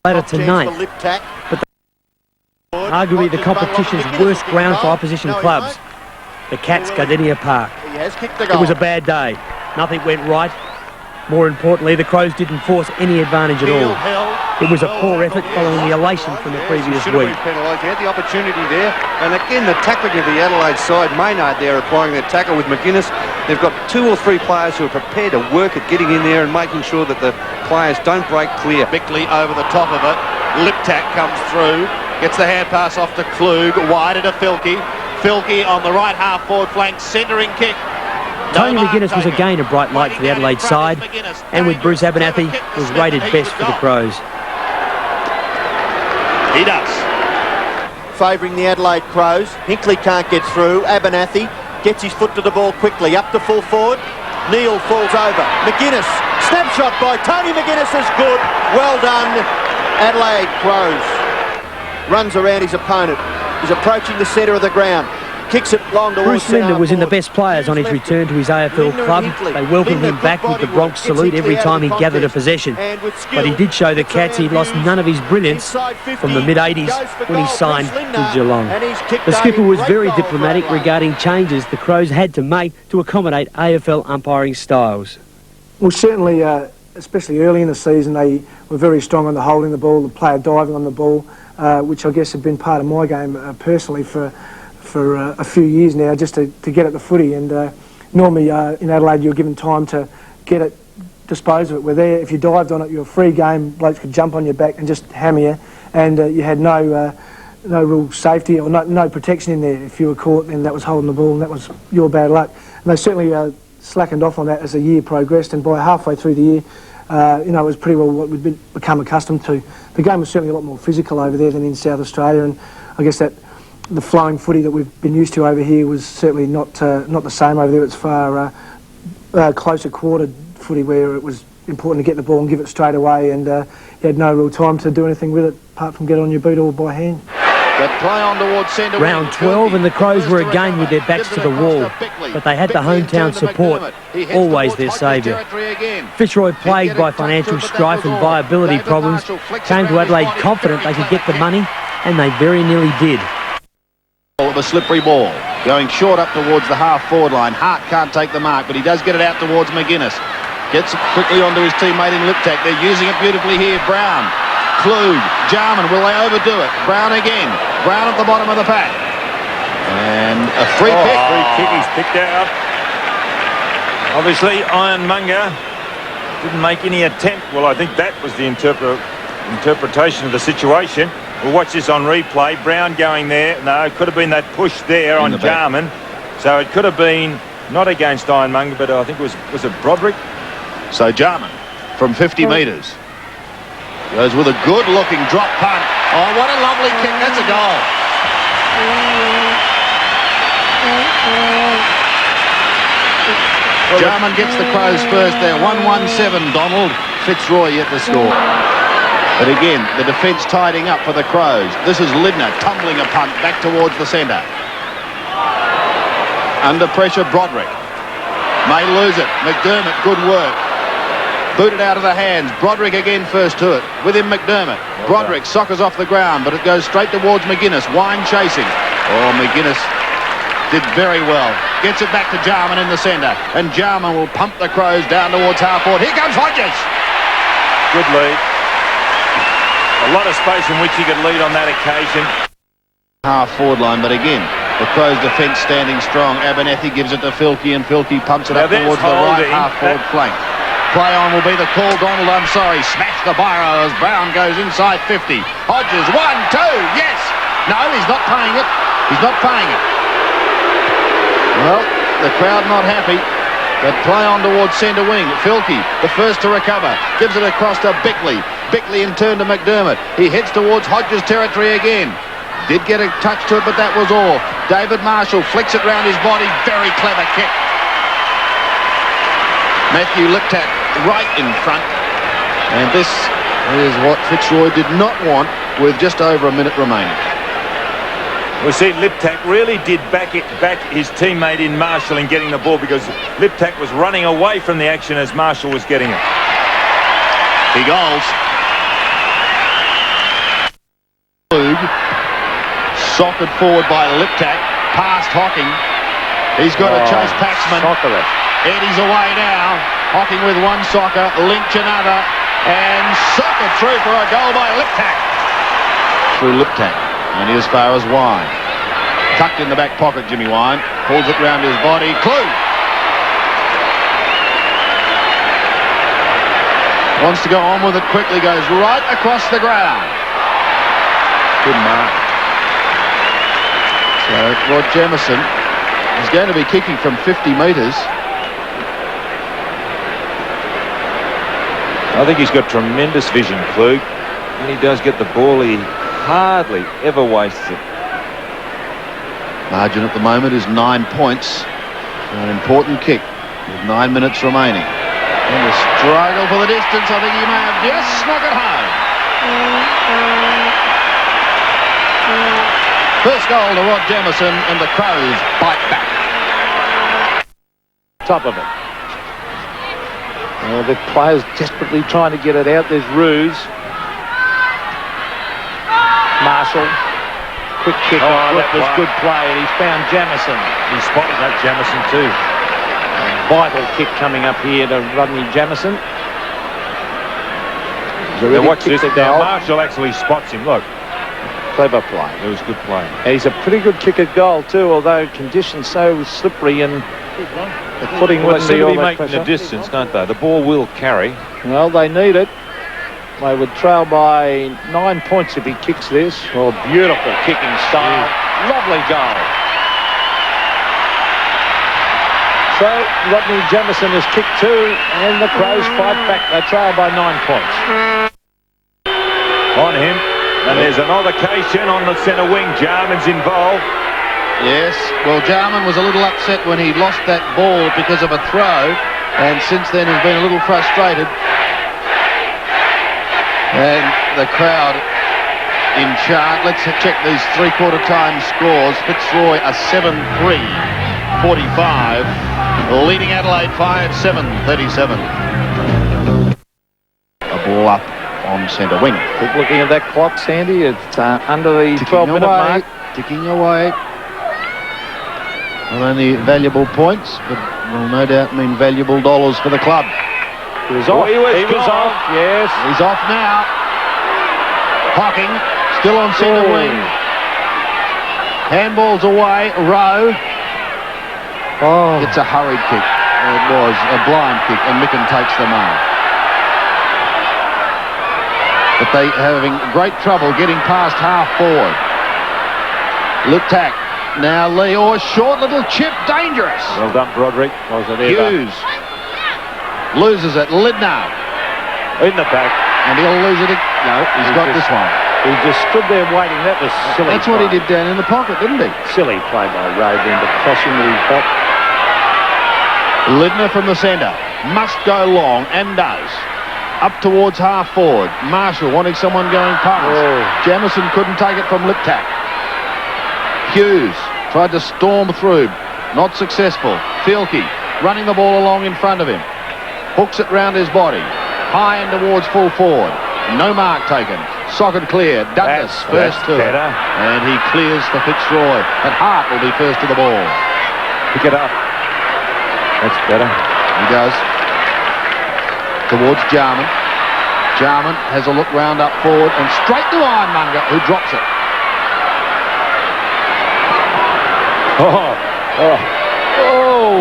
later to ninth, but arguably the competition's worst ground for opposition clubs, the Cats Gardenia Park. It was a bad day. Nothing went right. More importantly, the Crows didn't force any advantage at all. It was a poor effort following the elation from the previous week. He had the opportunity there, and again the tackling of the Adelaide side. Maynard there applying their tackle with McGuinness. They've got 2 or 3 players who are prepared to work at getting in there and making sure that the players don't break clear. Bickley over the top of it. Liptak comes through, gets the hand pass off to Klug, wider to Filkey. Filkey on the right half forward flank, centering kick. Tony McGuinness was again a bright light for the Adelaide side, and with Bruce Abernathy, was rated best for the Crows. He does. Favouring the Adelaide Crows. Hinkley can't get through. Abernathy gets his foot to the ball quickly. Up to full forward. Neal falls over. McGuinness. Snapshot by Tony McGuinness is good. Well done, Adelaide Crows. Runs around his opponent. He's approaching the centre of the ground. Kicks it long towards Bruce Linder was in the best players on his return to his AFL club. They welcomed him back with the Bronx salute every time he gathered a possession. But he did show the Cats he'd lost none of his brilliance from the mid-80s when he signed with Geelong. The skipper was very diplomatic regarding changes the Crows had to make to accommodate AFL umpiring styles. Well, certainly, especially early in the season, they were very strong on the holding the ball, the player diving on the ball, which I guess had been part of my game personally for a few years now, just to get at the footy. And normally in Adelaide you're given time to get it, dispose of it. Where there, if you dived on it, you're a free game. Blokes could jump on your back and just hammer you, and you had no real safety or no protection in there. If you were caught, then that was holding the ball, and that was your bad luck. And they certainly slackened off on that as the year progressed, and by halfway through the year, it was pretty well what we'd become accustomed to. The game was certainly a lot more physical over there than in South Australia, and I guess that the flowing footy that we've been used to over here was certainly not the same over there. It's far closer quartered footy where it was important to get the ball and give it straight away, and you had no real time to do anything with it apart from get on your boot or by hand. Play on towards centre. Round 12 and the Crows were again with their backs to the wall, but they had the hometown support, always their saviour. Fitzroy, plagued by financial strife and viability problems, came to Adelaide confident they could get the money, and they very nearly did. The slippery ball going short up towards the half-forward line. Hart can't take the mark, but he does get it out towards McGuinness. Gets it quickly onto his teammate in Liptak. They're using it beautifully here. Brown, Klug, Jarman. Will they overdo it? Brown again. Brown at the bottom of the pack. And a free kick. Free kick, he's picked out. Obviously, Ironmonger didn't make any attempt. Well, I think that was the interpretation of the situation. We'll watch this on replay. Brown going there. No, it could have been that push there on Jarman. So it could have been not against Ironmonger, but I think was it Broderick? So Jarman from 50 metres goes with a good-looking drop punt. Oh, what a lovely kick. That's a goal. Jarman gets the Crows first there. 1-1-7, Donald. Fitzroy yet to score. But again, the defence tidying up for the Crows. This is Lindner tumbling a punt back towards the centre. Under pressure, Broderick. May lose it. McDermott, good work. Booted out of the hands. Broderick again first to it. With him, McDermott. Broderick soccers off the ground, but it goes straight towards McGuinness. Wine chasing. Oh, McGuinness did very well. Gets it back to Jarman in the centre. And Jarman will pump the Crows down towards half-forward. Here comes Hodges. Good lead. A lot of space in which he could lead on that occasion. Half-forward line, but again, the Crows' defence standing strong. Abernathy gives it to Filkey, and Filkey pumps it up towards the right half-forward flank. Play on will be the call. Donald, I'm sorry, smash the biro as Brown goes inside 50. Hodges, 1, 2, yes! No, he's not paying it. He's not paying it. Well, the crowd not happy. But play on towards centre wing. Filkey, the first to recover, gives it across to Bickley. Bickley in turn to McDermott. He heads towards Hodges' territory again. Did get a touch to it, but that was all. David Marshall flicks it round his body. Very clever kick. Matthew Liptak right in front. And this is what Fitzroy did not want with just over a minute remaining. We see Liptak really did back his teammate in Marshall in getting the ball, because Liptak was running away from the action as Marshall was getting it. He goals. Sockered forward by Liptak, past Hocking. He's got to chase Paxman. Eddie's away now. Hocking with one soccer, Lynch another, and sockered through for a goal by Liptak. Through Liptak, only as far as Wine. Tucked in the back pocket, Jimmy Wine. Pulls it round his body. Clue. Wants to go on with it quickly, goes right across the ground. Good mark. So Rod Jamieson is going to be kicking from 50 metres. I think he's got tremendous vision, Klug. When he does get the ball, he hardly ever wastes it. Margin at the moment is 9 points. An important kick with 9 minutes remaining. And a struggle for the distance. I think he may have just snuck it home. First goal to Rod Jamieson, and the Crows bite back. Top of it. The players desperately trying to get it out. There's Ruse. Marshall. Quick kick on. That was good play, and he's found Jamieson. He spotted that Jamieson too. Vital kick coming up here to Rodney Jamieson. Now watch this. Now Marshall actually spots him. Look. Clever play. It was good play. And he's a pretty good kick at goal too, although conditions so slippery and the footing wouldn't be all that making the distance, don't they? The ball will carry. Well, they need it. They would trail by 9 points if he kicks this. Oh, beautiful kicking style. Lovely goal. So, Rodney Jamieson has kicked two, and the Crows fight back. They trail by 9 points. On him. And there's an altercation on the centre wing. Jarman's involved. Yes, well, Jarman was a little upset when he lost that ball because of a throw, and since then has been a little frustrated. And the crowd in charge. Let's check these three-quarter time scores. Fitzroy a 7-3, 45, leading Adelaide 5-7, 37. A ball up on centre wing. Keep looking at that clock, Sandy. It's under the 12-minute mark. Ticking away. Not only valuable points, but will no doubt mean valuable dollars for the club. He was off. He was off. Yes. He's off now. Hocking still on centre wing. Handball's away. Rowe. Oh. It's a hurried kick. It was a blind kick, and Micken takes the mark. But they are having great trouble getting past half forward. Liptak. Now Lee. Oh, a short little chip. Dangerous. Well done, Broderick. Was it ever? Hughes. Loses it. Lidnow. In the back. And he'll lose it. No, he's got this one. He just stood there waiting. That was silly. That's what he did down in the pocket, didn't he? Silly play by Rowe, then to cross him with his back. Lidnow from the centre. Must go long, and does. Up towards half forward. Marshall wanting someone going past. Oh. Jamieson couldn't take it from Liptak. Hughes tried to storm through. Not successful. Fielke running the ball along in front of him. Hooks it round his body. High and towards full forward. No mark taken. Socket clear. Douglas first to it. And he clears for Fitzroy. And Hart will be first to the ball. Pick it up. That's better. He does. Towards Jarman. Jarman has a look round up forward and straight to Ironmonger, who drops it. Oh.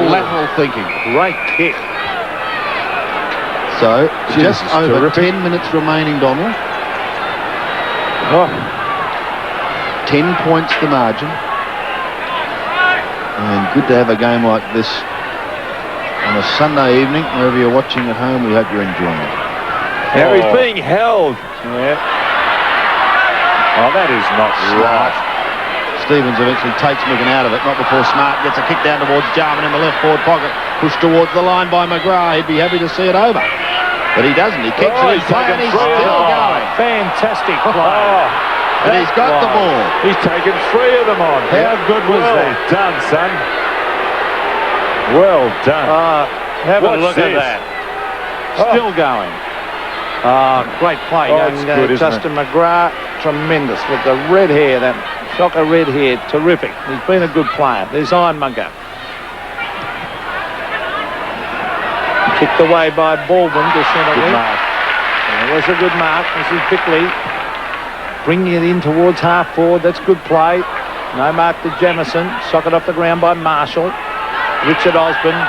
Lateral thinking. Great kick. So, just Jesus, over terrific. 10 minutes remaining, Donald. Oh. 10 points the margin. And good to have a game like this on a Sunday evening. Wherever you're watching at home, we hope you're enjoying it. Now he's being held. Yeah. Oh, that is not right. Stevens eventually takes Micken out of it, not before Smart gets a kick down towards Jarman in the left forward pocket. Pushed towards the line by McGrath. He'd be happy to see it over. But he doesn't. He kicks it in play and he's still going. Fantastic play. And he's got the ball. He's taken 3 of them on. How good was that? Well done, son. Well done. Have a What's look this? at that. Still going. Great play. Oh, it's good, isn't Justin McGrath tremendous with the red hair, that shocker red hair, terrific. He's been a good player. There's Ironmonger. Kicked away by Baldwin to centre. Good mark. It was a good mark. This is Bickley bringing it in towards half forward. That's good play. No mark to Jamison. Socket off the ground by Marshall. Richard Osborne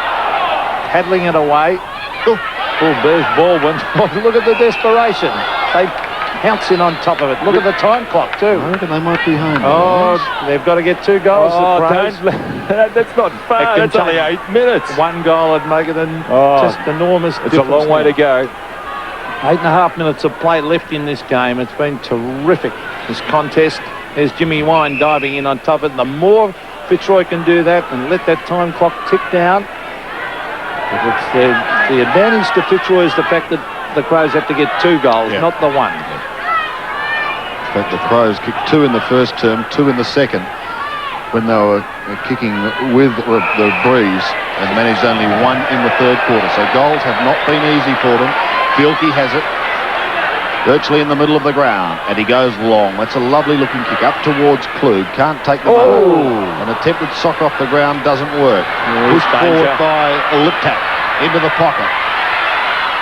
paddling it away. Oh, there's Baldwin. Look at the desperation. They pounce in on top of it. Look at the time clock too. I reckon they might be home. Oh, they've got to get 2 goals. That's not far. That's only 8 minutes. 1 goal would make it just enormous. It's a long way to go. 8.5 minutes of play left in this game. It's been terrific, this contest. There's Jimmy Wine diving in on top of it. The more Fitzroy can do that and let that time clock tick down. It's the advantage to Fitzroy is the fact that the Crows have to get 2 goals, not the 1. In fact, the Crows kicked 2 in the first term, 2 in the second, when they were kicking with the breeze, and managed only 1 in the third quarter. So goals have not been easy for them. Fielke has it, virtually in the middle of the ground, and he goes long. That's a lovely looking kick up towards Klug. Can't take the mark. An attempted sock off the ground doesn't work. Pushed forward by Liptak into the pocket.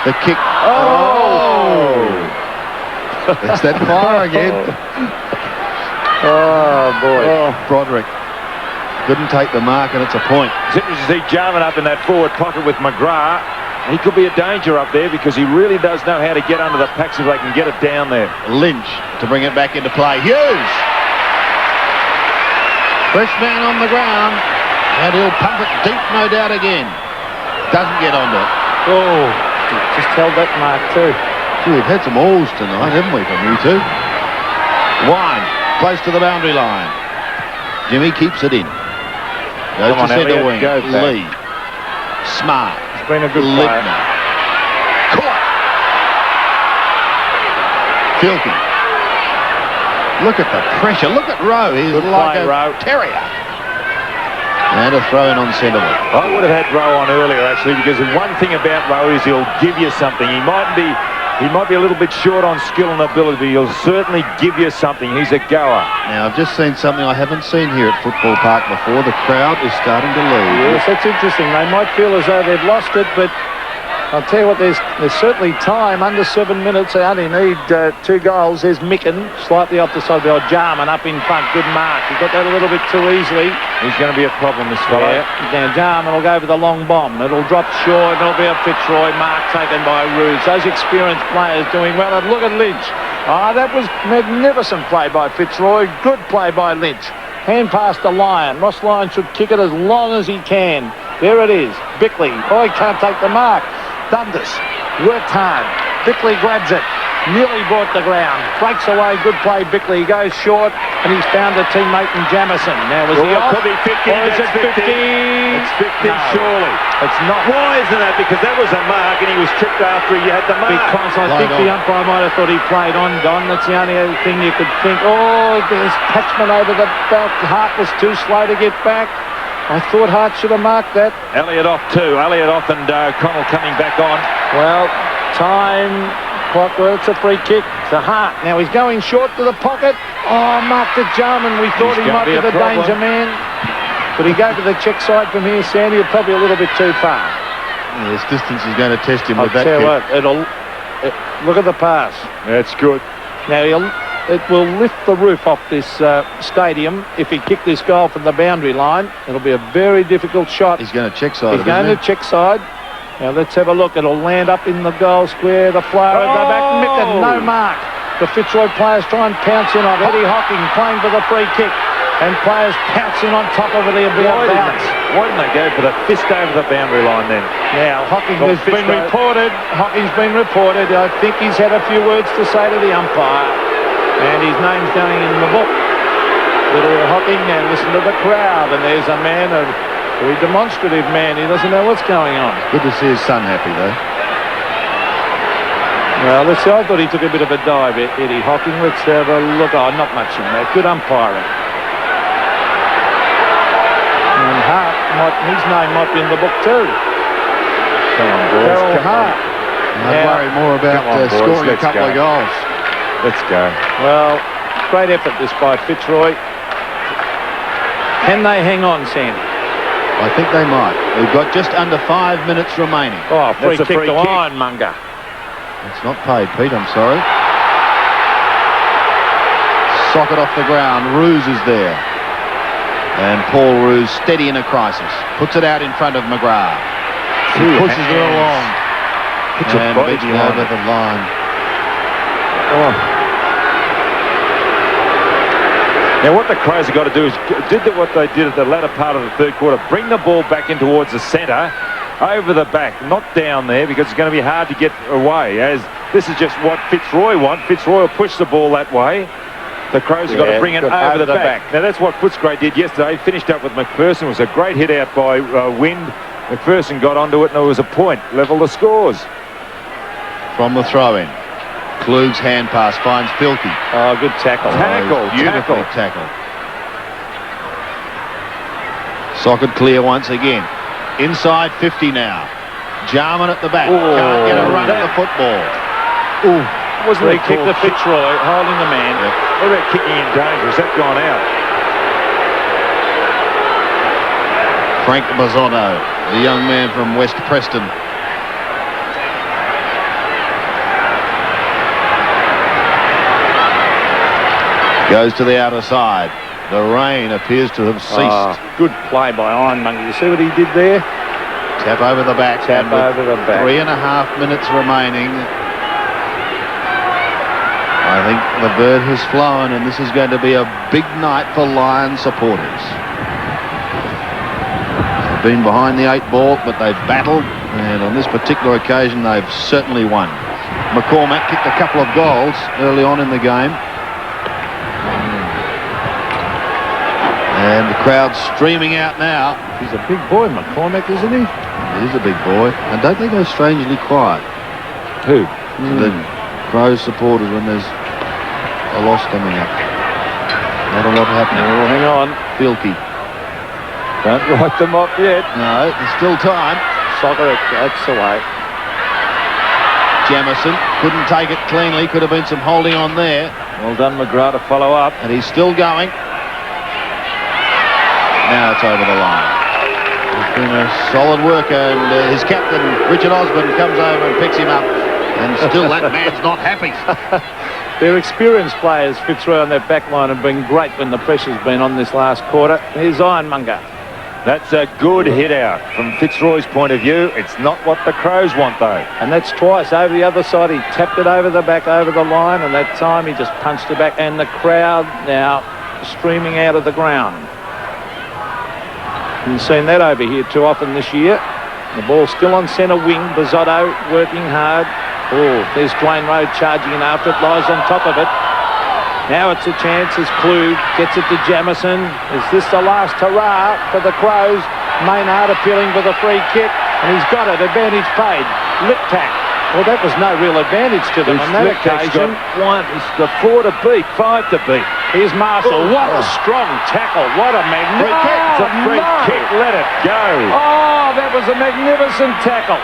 The kick. It's that fire again. Oh, boy. Broderick couldn't take the mark, and it's a point. It's interesting to see Jarman up in that forward pocket with McGrath. He could be a danger up there because he really does know how to get under the packs if they can get it down there. Lynch to bring it back into play. Hughes! Fresh man on the ground. And he'll pump it deep, no doubt, again. Doesn't get onto it. Oh, just held that mark too. Gee, we've had some hauls tonight, haven't we, from you two? Wine, close to the boundary line. Jimmy keeps it in. Goes to centre wing. Lee. Smart. He's been a good player. Caught. Filthy. Look at the pressure. Look at Rowe. He's good like play, a terrier. And a throw in on centre wing. I would have had Rowe on earlier, actually, because the one thing about Rowe is he'll give you something. He might be a little bit short on skill and ability, but he'll certainly give you something. He's a goer. Now, I've just seen something I haven't seen here at Football Park before. The crowd is starting to leave. Yes, that's interesting. They might feel as though they've lost it, but I'll tell you what, there's certainly time. Under 7 minutes, they only need 2 goals. There's Micken, slightly off the side. Jarman up in front. Good mark. He got that a little bit too easily. He's going to be a problem, this fellow. Yeah. Now, Jarman will go for the long bomb. It'll drop short. It'll be a Fitzroy mark taken by Roos. Those experienced players doing well. And look at Lynch. That was magnificent play by Fitzroy. Good play by Lynch. Hand pass to Lyon. Ross Lyon should kick it as long as he can. There it is. Bickley. He can't take the mark. Dundas worked hard. Bickley grabs it. Nearly brought the ground. Breaks away. Good play, Bickley. He goes short, and he's found a teammate in Jamison. Now, was he off? Could be 50. Or is it 50? It's 50, no, surely. It's not. Why isn't that? Because that was a mark, and he was tripped after he had the mark. Because I think the umpire might have thought he played on, Don. That's the only other thing you could think. There's Patchman over the belt. Hart was too slow to get back. I thought Hart should have marked that. Elliott off too. Elliott off and Connell coming back on. Well, time clock. Well, it's a free kick to Hart. Now he's going short to the pocket. Marked at Jarman. We thought he might be the danger man. Could he go to the check side from here, Sandy? Probably a little bit too far. Yeah, this distance is going to test him with that kick. What, look at the pass. That's good. Now it will lift the roof off this stadium if he kicked this goal from the boundary line. It'll be a very difficult shot. He's going to check side. He's going to check side. Now let's have a look. It'll land up in the goal square. The flyer go back. Micken, no mark. The Fitzroy players try and pounce in on Eddie Hocking playing for the free kick. And players pouncing on top of it. He'll be a bounce. Why didn't they go for the fist over the boundary line then? Now Hocking has been reported. Hocking's been reported. I think he's had a few words to say to the umpire. And his name's going in the book. Little Hocking, and listen to the crowd. And there's a man, a very demonstrative man. He doesn't know what's going on. Good to see his son happy, though. Well, let's see. I thought he took a bit of a dive, Eddie Hocking. Let's have a look. Not much in that. Good umpiring. And Hart, his name might be in the book too. Come on, boys. Carol Hart. I'd worry more about scoring a couple of goals. Let's go. Well, Great effort this by Fitzroy. Can they hang on, Sandy? I think they might. We've got just under 5 minutes remaining. Oh, free That's a kick free to kick. Ironmonger. It's not paid, Pete, I'm sorry. Socket off the ground. Roos is there. And Paul Roos steady in a crisis. Puts it out in front of McGrath. He pushes it along. Puts your And body beats it behind over it. the line. Oh. Now what the Crows have got to do is what they did at the latter part of the third quarter. Bring the ball back in towards the centre, over the back, not down there, because it's going to be hard to get away, as this is just what Fitzroy wants. Fitzroy will push the ball that way. The Crows have got to bring it over the back. Now that's what Footscray did yesterday. Finished up with McPherson. It was a great hit out by Wind. McPherson got onto it and it was a point. Level the scores. From the throw-in. Klug's hand pass finds Filkey. Oh, good tackle. Beautifully tackled. Socket clear once again. Inside 50 now. Jarman at the back. Can't get a run at the football. Ooh. Wasn't Free kick to Fitzroy, holding the man. Yep. What about kicking in danger? Has that gone out? Frank Bozzotto, the young man from West Preston. Goes to the outer side. The rain appears to have ceased. Good play by Ironmonger. You see what he did there? Tap over the back. Tap over the back. 3.5 minutes remaining. I think the bird has flown, and this is going to be a big night for Lions supporters. They've been behind the 8 ball, but they've battled, and on this particular occasion, they've certainly won. McCormack kicked a couple of goals early on in the game. And the crowd's streaming out now. He's a big boy, McCormack, isn't he? He is a big boy. And don't they go strangely quiet? Who? The Crows supporters when there's a loss coming up. Not a lot happening. Oh, hang on. Filkey. Don't write them off yet. No, there's still time. Soccer, that's the way. Jamison couldn't take it cleanly. Could have been some holding on there. Well done, McGrath, to follow up. And he's still going. Now it's over the line. It's been a solid work, and his captain, Richard Osborne, comes over and picks him up. And still that man's not happy. They're experienced players, Fitzroy, on their back line, have been great when the pressure's been on this last quarter. Here's Ironmonger. That's a good hit out from Fitzroy's point of view. It's not what the Crows want, though. And that's twice over the other side. He tapped it over the back, over the line, and that time he just punched it back. And the crowd now streaming out of the ground. Haven't seen that over here too often this year. The ball still on centre wing. Bozzotto working hard. Oh, there's Dwayne Rowe charging in after it. Lies on top of it. Now it's a chance as Klug gets it to Jamison. Is this the last hurrah for the Crows? Maynard appealing for the free kick, and he's got it. Advantage paid. Lip tack. Well, that was no real advantage to them on that occasion. He's got 4 to beat, 5 to beat. Here's Marshall. What a strong tackle. What a magnificent It's a free kick. Let it go. Oh, that was a magnificent tackle.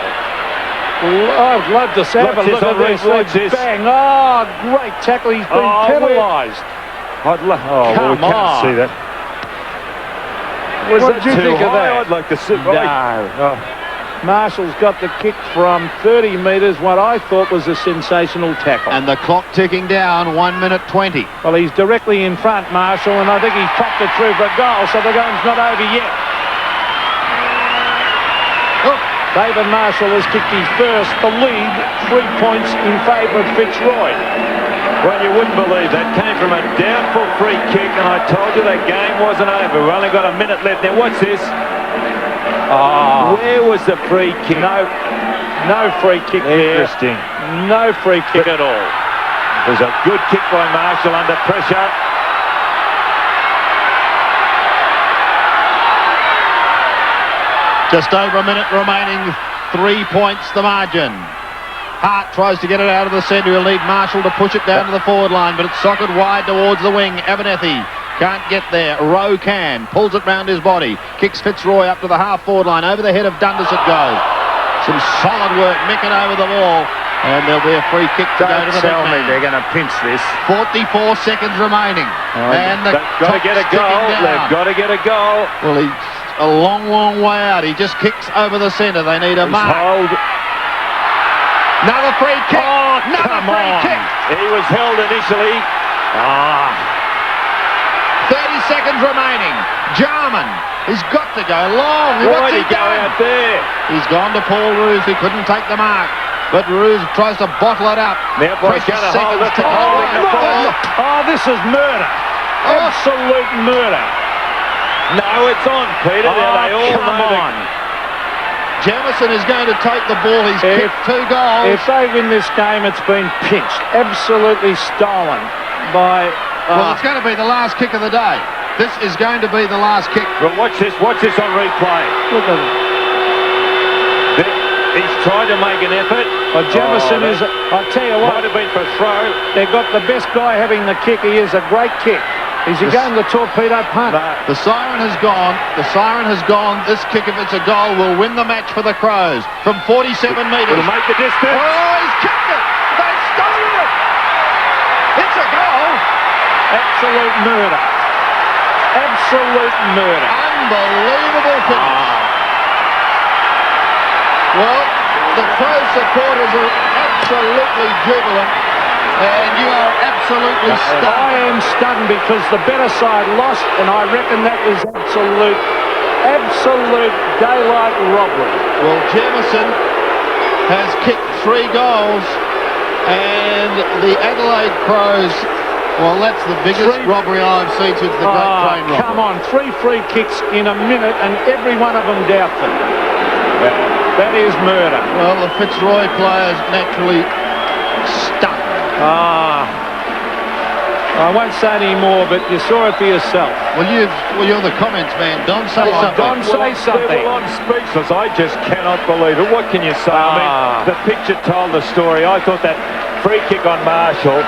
I'd love to have a look at this. Bang. Oh, great tackle. He's been penalised. We can't see that. What did you think of that? I'd like to see. No. Marshall's got the kick from 30 metres, what I thought was a sensational tackle. And the clock ticking down, 1 minute 20. Well, he's directly in front, Marshall, and I think he's popped it through for a goal, so the game's not over yet. Oh, David Marshall has kicked his first, the lead, 3 points in favour of Fitzroy. Well, you wouldn't believe that. Came from a doubtful free kick, and I told you that game wasn't over. We've only got a minute left. Now, what's this? Oh, where was the free kick? No free kick there. Interesting. No free kick at all. It was a good kick by Marshall under pressure. Just over a minute remaining. 3 points the margin. Hart tries to get it out of the centre. He'll need Marshall to push it down to the forward line, but it's socket wide towards the wing. Abernethy can't get there. Rowe can. Pulls it round his body. Kicks Fitzroy up to the half-forward line. Over the head of Dundas it goes. Some solid work. Micken over the ball. And there'll be a free kick to go to Don't the tell big me man. they're going to pinch this. 44 seconds remaining. And the They've got to get a goal. They've got to get a goal. Well, he's a long, long way out. He just kicks over the centre. They need a mark. Hold. Another free kick. Oh, Another come free on. kick. He was held initially. 30 seconds remaining. Jarman. He's got to go long. Why What's did he he go done? out there? He's gone to Paul Roos. He couldn't take the mark. But Roos tries to bottle it up. Now, boy's going to hold it. Holding the ball. Oh, this is murder. Absolute murder. No, it's on, Peter. They all know on. Jamieson is going to take the ball. He's kicked 2 goals. If they win this game, it's been pinched. Absolutely stolen by... Well, it's going to be the last kick of the day. This is going to be the last kick. Well, watch this on replay. Look at it. He's trying to make an effort. Well, Jamieson is... I'll tell you what. Might have been for throw. They've got the best guy having the kick. He is a great kick. Is he going to torpedo punt? No. The siren has gone. The siren has gone. This kick, if it's a goal, will win the match for the Crows from 47 metres. It'll make the distance. Oh, he's kicked it. They've stolen it. It's a goal. Absolute murder. Absolute murder. Unbelievable finish. Well, the Crows supporters are absolutely jubilant. And you are absolutely stunned. I am stunned because the better side lost, and I reckon that was absolute daylight robbery. Well, Jamieson has kicked 3 goals, and the Adelaide Crows, well, that's the biggest robbery I've seen since the Great Train robbery. Come on, 3 free kicks in a minute, and every one of them doubtful. That is murder. Well, the Fitzroy players naturally stunned. I won't say any more, but you saw it for yourself. Well, you're the comments man. Don, say something. Don, say something. Well, I'm speechless. I just cannot believe it. What can you say? I mean, the picture told the story. I thought that free kick on Marshall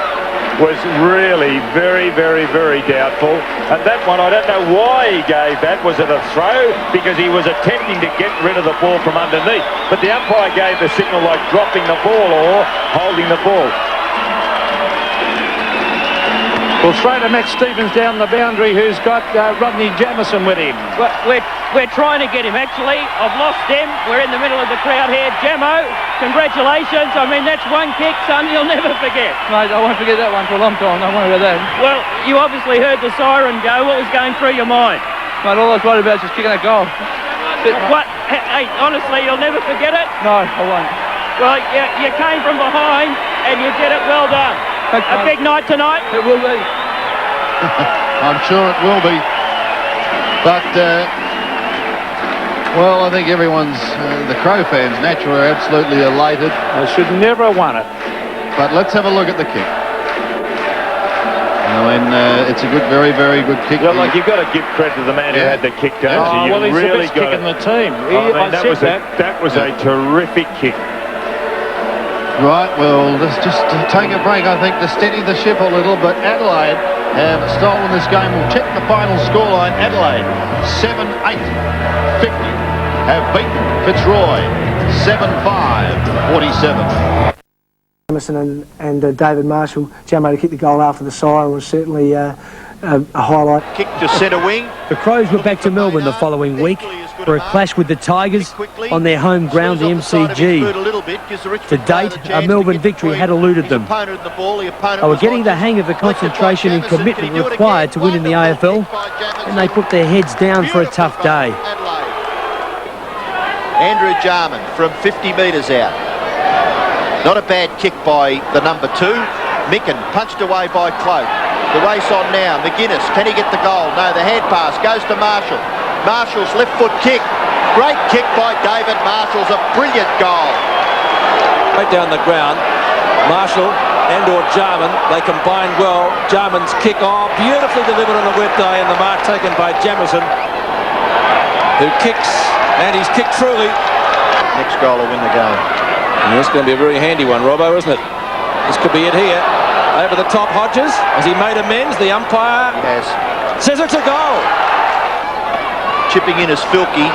was really very, very, very doubtful. And that one, I don't know why he gave that. Was it a throw? Because he was attempting to get rid of the ball from underneath. But the umpire gave the signal like dropping the ball or holding the ball. We'll throw to Matt Stevens down the boundary, who's got Rodney Jamieson with him. Well, we're trying to get him, actually. I've lost him. We're in the middle of the crowd here. Jamo, congratulations. I mean, that's one kick, son, you'll never forget. Mate, I won't forget that one for a long time. Don't worry about that. Well, you obviously heard the siren go. What was going through your mind? Mate, all I was worried about is just kicking that goal. What? Hey, honestly, you'll never forget it? No, I won't. Well, you came from behind and you did it. Well done. Thanks, a big night tonight? It will be. I'm sure it will be. But, well, I think everyone's, the Crow fans naturally are absolutely elated. I should never have won it. But let's have a look at the kick. And it's a good, very, very good kick. Yeah, like you've got to give credit to the man who had the kick, don't you? Well, he's really the best kick in the team. That was a terrific kick. Right, well, let's just take a break, I think, to steady the ship a little. But Adelaide have stolen this game. We'll check the final scoreline. Adelaide 7-8, 50 have beaten Fitzroy 7-5, 47. Jamieson and David Marshall, Jamo to kick the goal after the siren was certainly a highlight. Kick to centre wing. The Crows were back to Melbourne the following week for a clash with the Tigers on their home ground, the MCG. To date, a Melbourne victory had eluded them. They were getting the hang of the concentration and commitment required to win in the AFL, and they put their heads down for a tough day. Andrew Jarman from 50 metres out. Not a bad kick by the number 2. Micken punched away by Cloak. The race on now. McGuinness, can he get the goal? No, the hand pass goes to Marshall. Marshall's left foot kick. Great kick by David Marshall's a brilliant goal. Right down the ground, Marshall and/or Jarman, they combined well. Jarman's kick, beautifully delivered on a wet day, and the mark taken by Jamieson, who kicks, and he's kicked truly. Next goal will win the game. And this is going to be a very handy one, Robbo, isn't it? This could be it here. Over the top, Hodges. Has he made amends? The umpire says it's a goal. Chipping in is Filkey.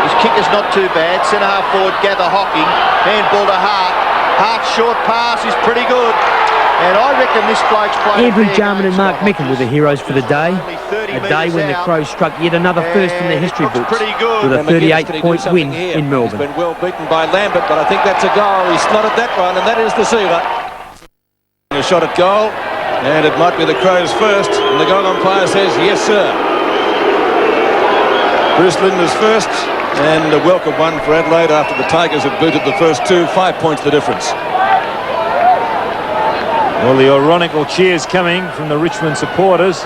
His kick is not too bad. Centre half forward, Gather Hocking. Handball to Hart. Hart's short pass is pretty good. And I reckon this bloke's played Andrew Jarman and Mark Micken were the heroes for the day. A day when the Crows struck yet another first in their history books with a 38-point win in Melbourne. He's been well beaten by Lambert, but I think that's a goal. He slotted that one, and that is the sealer. A shot at goal, and it might be the Crows first, and the goal umpire says, yes, sir. Bruce Linder's first, and a welcome one for Adelaide after the Tigers had booted the first two. 5 points the difference. Well, the ironical cheers coming from the Richmond supporters.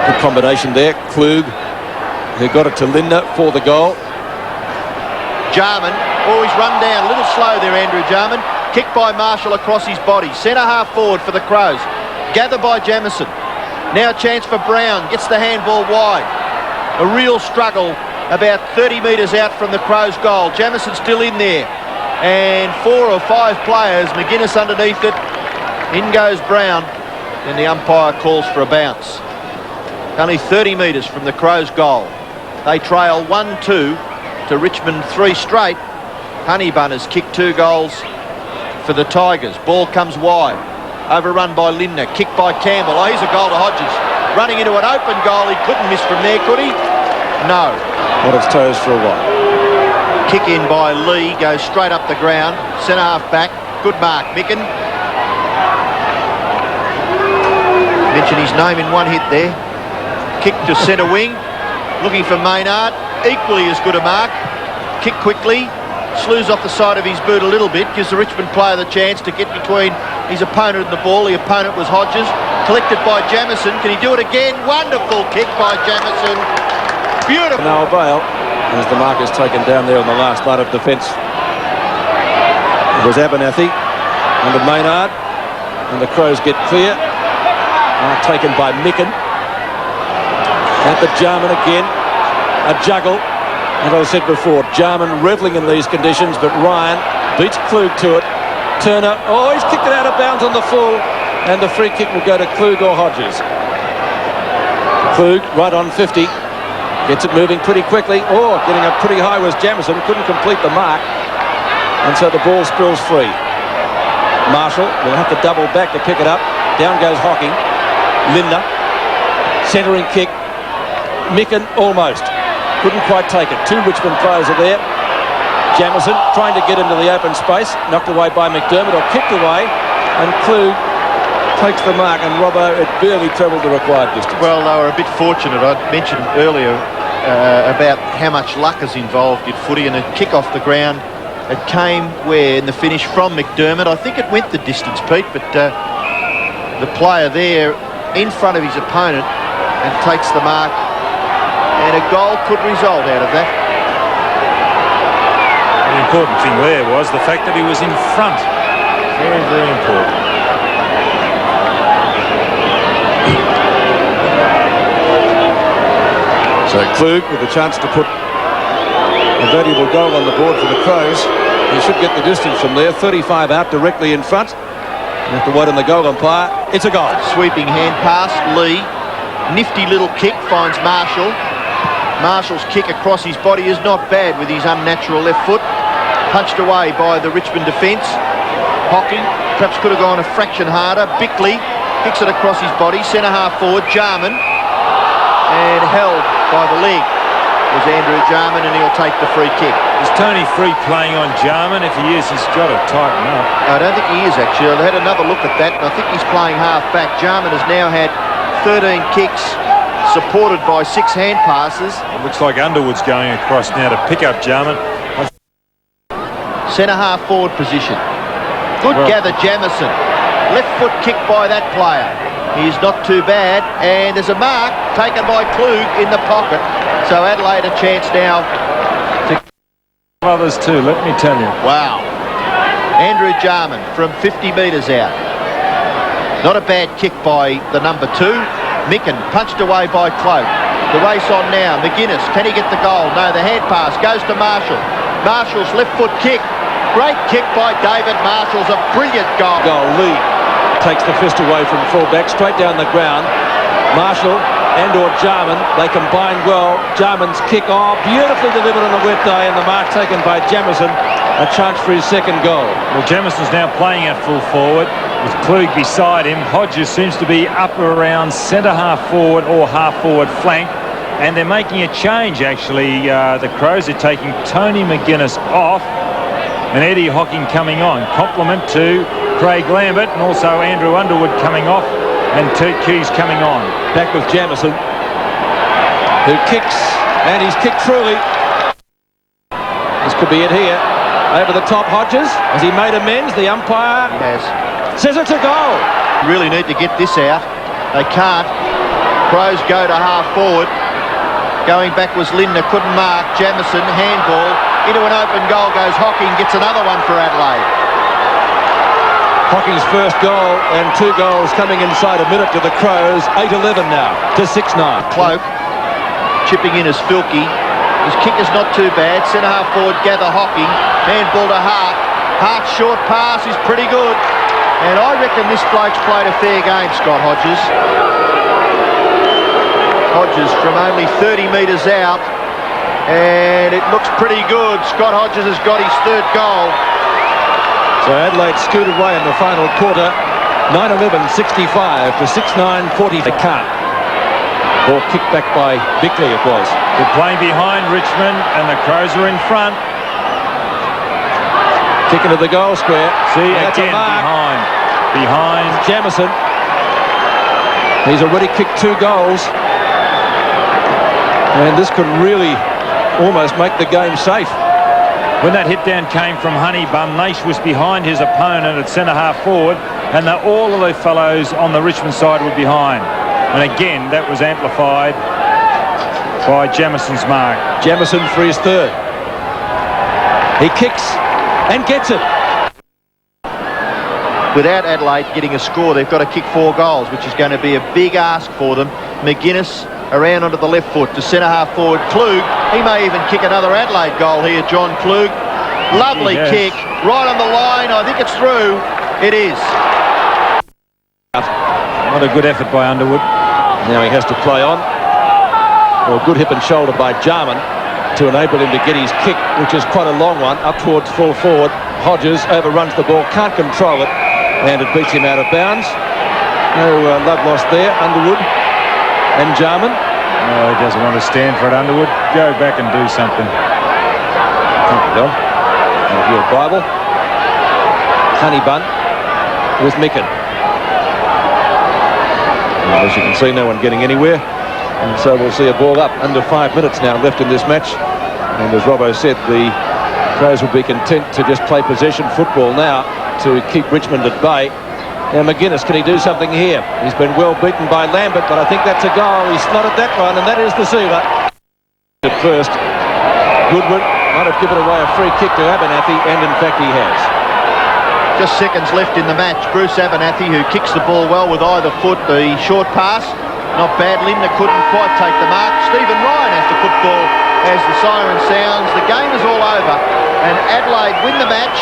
Good combination there. Klug, who got it to Linder for the goal. Jarman, always run down, a little slow there, Andrew Jarman. Kick by Marshall across his body. Centre half forward for the Crows. Gathered by Jamieson. Now a chance for Brown. Gets the handball wide. A real struggle about 30 metres out from the Crows' goal. Jamieson still in there. And 4 or 5 players, McGuinness underneath it. In goes Brown. And the umpire calls for a bounce. Only 30 metres from the Crows' goal. They trail 1-2 to Richmond 3 straight. Honeybun has kicked 2 goals for the Tigers. Ball comes wide. Overrun by Lindner. Kick by Campbell. Oh, here's a goal to Hodges. Running into an open goal. He couldn't miss from there, could he? No. On its toes for a while. Kick in by Lee, goes straight up the ground. Centre half back. Good mark, Micken. Mention his name in one hit there. Kick to centre wing. Looking for Maynard. Equally as good a mark. Kick quickly. Slews off the side of his boot a little bit. Gives the Richmond player the chance to get between his opponent and the ball. The opponent was Hodges. Collected by Jamieson. Can he do it again? Wonderful kick by Jamieson. Beautiful. No avail. As the mark is taken down there on the last line of defence. It was Abernathy under Maynard, and the Crows get clear. Taken by Micken. At the Jarman again. A juggle. As I said before, Jarman revelling in these conditions, but Ryan beats Klug to it. Turner, oh, he's kicked it out of bounds on the full, and the free kick will go to Klug or Hodges. Klug right on 50. Gets it moving pretty quickly. Oh, getting up pretty high was Jamieson. Couldn't complete the mark. And so the ball spills free. Marshall will have to double back to pick it up. Down goes Hocking. Linder. Centering kick. Micken almost. Couldn't quite take it. 2 Richmond players are there. Jamieson trying to get into the open space. Knocked away by McDermott, or kicked away. And Klug takes the mark, and Robbo, it barely travelled the required distance. Well, they were a bit fortunate. I mentioned earlier about how much luck is involved in footy, and a kick off the ground. It came where in the finish from McDermott. I think it went the distance, Pete, but the player there in front of his opponent and takes the mark, and a goal could result out of that. The important thing there was the fact that he was in front. Very, very important. So Klug with a chance to put a valuable goal on the board for the Crows. He should get the distance from there. 35 out directly in front. You have to wait on the goal umpire. It's a goal. Sweeping hand pass, Lee. Nifty little kick, finds Marshall. Marshall's kick across his body is not bad with his unnatural left foot. Punched away by the Richmond defence. Hocking perhaps could have gone a fraction harder. Bickley kicks it across his body. Centre half forward, Jarman. And held by the leg was Andrew Jarman, and he'll take the free kick. Is Tony Free playing on Jarman? If he is, he's got to tighten up. I don't think he is, actually. I had another look at that, and I think he's playing half back. Jarman has now had 13 kicks, supported by 6 hand passes. It looks like Underwood's going across now to pick up Jarman. Centre half forward position. Good gather, Jamieson. Left foot kick by that player. He's not too bad, and there's a mark taken by Klug in the pocket. So Adelaide a chance now to... Others too, let me tell you. Wow. Andrew Jarman from 50 metres out. Not a bad kick by the number 2. Micken punched away by Klug. The race on now. McGuinness, can he get the goal? No, the hand pass goes to Marshall. Marshall's left foot kick. Great kick by David Marshall's a brilliant goal. Lee takes the fist away from fullback, straight down the ground. Marshall and/or Jarman, they combine well. Jarman's kick, oh, beautifully delivered on a wet day, and the mark taken by Jamieson. a chance for his second goal. Well, Jamison's now playing at full forward with Klug beside him. Hodges seems to be up around centre half forward or half forward flank. And they're making a change, actually. The Crows are taking Tony McGuinness off and Eddie Hocking coming on. Compliment to Craig Lambert and also Andrew Underwood coming off and Keys coming on. Back with Jamison, who kicks, and he's kicked truly. This could be it here. Over the top, Hodges. Has he made amends? The umpire says it's a goal. Really need to get this out. They can't. Crows go to half forward. Going back was Lindner, couldn't mark. Jamison, handball, into an open goal goes Hocking, gets another one for Adelaide. Hocking's first goal and 2 goals coming inside a minute to the Crows. 8-11 now to 6-9. Cloak chipping in as Filkey. His kick is not too bad. Centre half forward, Gather Hocking. Handball to Hart. Hart's short pass is pretty good. And I reckon this bloke's played a fair game, Scott Hodges. Hodges from only 30 metres out, and it looks pretty good. Scott Hodges has got his 3rd goal. So Adelaide scooted away in the final quarter, 9-11, 65 to 6-9, 40. They can't. Ball kicked back by Bickley, it was. They're playing behind Richmond, and the Crows are in front. Kick into the goal square. See, again, behind Jamison. He's already kicked 2 goals. And this could really almost make the game safe. When that hit down came from Honeybum, Naish was behind his opponent at centre half forward, and all of the fellows on the Richmond side were behind. And again, that was amplified by Jamison's mark. Jamison for his 3rd. He kicks and gets it. Without Adelaide getting a score, they've got to kick 4 goals, which is going to be a big ask for them. McGuinness around onto the left foot to centre half forward. Klug, he may even kick another Adelaide goal here, John Klug. Lovely kick, right on the line. I think it's through. It is. What a good effort by Underwood. Now he has to play on. Well, good hip and shoulder by Jarman to enable him to get his kick, which is quite a long one, up towards full forward. Hodges overruns the ball, can't control it, and it beats him out of bounds. No love lost there. Underwood and Jarman. Oh, he doesn't want to stand for it, Underwood. Go back and do something. Thank you, Don. Your Bible. Honeybun with Micken. And as you can see, no one getting anywhere. And so we'll see a ball up. Under 5 minutes now left in this match. And as Robbo said, the Crows will be content to just play possession football now to keep Richmond at bay. Now McGuinness, can he do something here? He's been well beaten by Lambert, but I think that's a goal. He slotted that one, and that is the sealer. At first, Goodwin might have given away a free kick to Abernathy, and in fact he has. Just seconds left in the match. Bruce Abernathy, who kicks the ball well with either foot. The short pass, not bad. Lindner couldn't quite take the mark. Stephen Ryan has to football as the siren sounds. The game is all over, and Adelaide win the match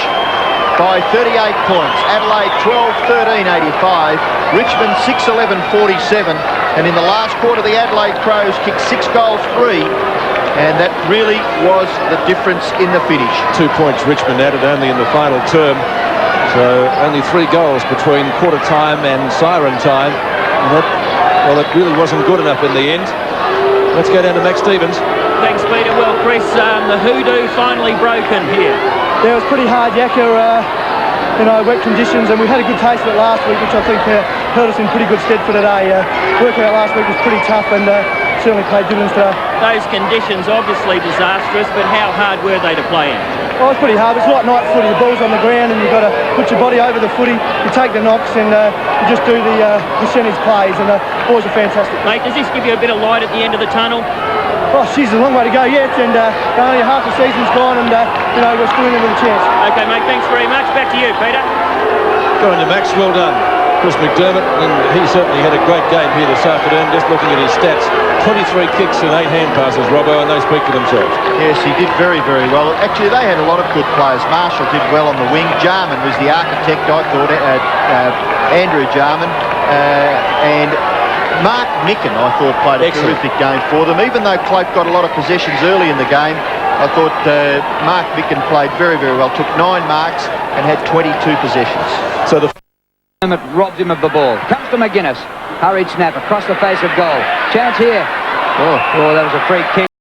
by 38 points. Adelaide 12-13-85, Richmond 6-11-47, and in the last quarter the Adelaide Crows kicked 6 goals free, and that really was the difference in the finish. 2 points Richmond added only in the final term, so only 3 goals between quarter time and siren time, and that, well, it really wasn't good enough in the end. Let's go down to Max Stevens. Thanks, Peter. Well, Chris, the hoodoo finally broken here. Yeah, it was pretty hard, Yakka. Wet conditions, and we had a good taste of it last week, which I think held us in pretty good stead for today. Working out last week was pretty tough, and certainly paid dividends today. Those conditions obviously disastrous, but how hard were they to play in? Well, it's pretty hard. It's like night footy. The ball's on the ground, and you've got to put your body over the footy. You take the knocks, and you just do the percentage plays, and the boys are fantastic. Mate, does this give you a bit of light at the end of the tunnel? Oh, geez, there's a long way to go yet, and only half the season's gone, and we're still in with a chance. Okay, mate, thanks very much. Back to you, Peter. Going to Max, well done. Chris McDermott, and he certainly had a great game here this afternoon. Just looking at his stats, 23 kicks and 8 hand passes, Robbo, and they speak for themselves. Yes, he did very, very well. Actually, they had a lot of good players. Marshall did well on the wing. Jarman was the architect, I thought, Andrew Jarman, and Mark Micken, I thought, played a terrific game for them. Even though Cloak got a lot of possessions early in the game, I thought Mark Micken played very, very well. Took 9 marks and had 22 possessions. So the robs him of the ball. Comes to McGuinness. Hurried snap across the face of goal. Chance here. Oh, that was a free kick.